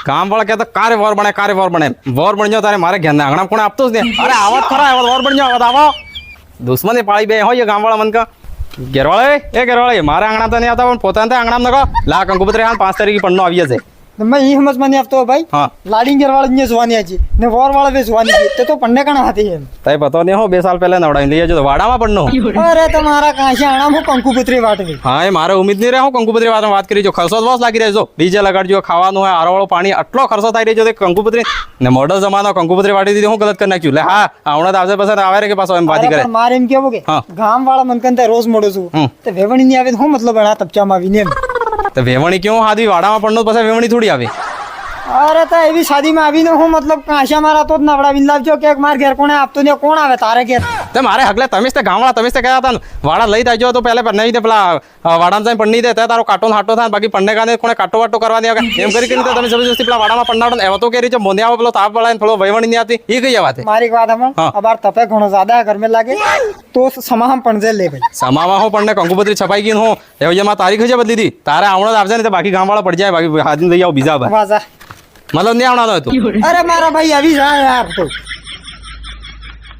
ગામ વાળા કહેતા કારે વોર બને વોર બની જાવ તારે મારે ઘેર આંગણા કોણે આપતો જ ને અરે આવત ખરા આવત વોર બની જાવ આવો દુશ્મની પાળી બે હોય ગામ વાળા મન કા ઘેરવાળે મારા આંગણા તો નહીં આવતા પણ પોતાને આંગણા નકો લા કંકુપત્રી 5 તારીખે પણ આવ્યા છે मैं ये समझ में नहीं आता भाई हाँ लाडिंग वाला ने सुवानी है ने वॉर वाला भी सुवानी है तो पढ़ने का ना आती है तय पता नहीं हो 2 साल पहले नवड़ा लिया जो वाड़ा में पढ़नो अरे तुम्हारा कहां से आना હું કંકુપત્રી વાટવી હા એ મારે ઉમ્મીદ નહીં રહે હું કંકુપત્રી વાત કરી જો ખર્ચો જ લાગી રહ્યો જો ડીજે લગાડજો ખાવાનું હોય આરોવાળો પાણી આટલો ખર્ચો થઈ રહ્યો છે કંકુપત્રી ને મોડલ જમાનો કંકુપત્રી વાટી દીધી હું ગલત કરી નાખ્યું લે હા આવણા આવશે પછી આવે રે કે પાછો એમ વાતી કરે મારે એમ કેવું કે ગામ વાળા મનકન તે રોજ મોડો છું તે વેવણી ની આવે હું મતલબ એના તપચામાં આવીને એમ તો વેવણી ક્यों હાદી વાડામાં પડનો પછી વેવણી થોડી આવે અરે તો એવી શાદીમાં આવીને હું મતલબ કાંશા મારા તો જ નવડાવીને લાવજો કે માર ઘેર કોણે આપતો ને કોણ આવે તારે ઘેર તે મારે હગલે તમે જ તે ગામવાળા તમે જ તે કહેતા હતા ને વાડા લઈ જાજો તો પહેલા નહીં દે પેલા વાડામાં જઈને પડી દે તારો કાટો હાટો થાય બાકી પન્ને કાને કોણે કાટો વાટો કરવા દે એમ કરી તમે જબરજસ્તી પેલા વાડામાં પડાડો એવો તો કેરી છે મોને આવો પેલો તાપ વાળા થોડો વહીવણી નહીં આવતી એ કઈ વાત મારી વાત હમણ અબાર તપે ઘણો જ્યાદા ઘર में લાગે તો સમાહમ પણ જે લે ભાઈ સમામાં હું પણ કંકુપત્રી છપાઈ ગઈ હું એવો જેમાં તારીખ છે બદલી દી તારે આવણો આવશે ને તો બાકી ગામવાળા પડી જાય બાકી હાજર લઈ આવો બીજા વાજા मतलब नहीं आना था तू अरे मारा भाई अभी जा यार तो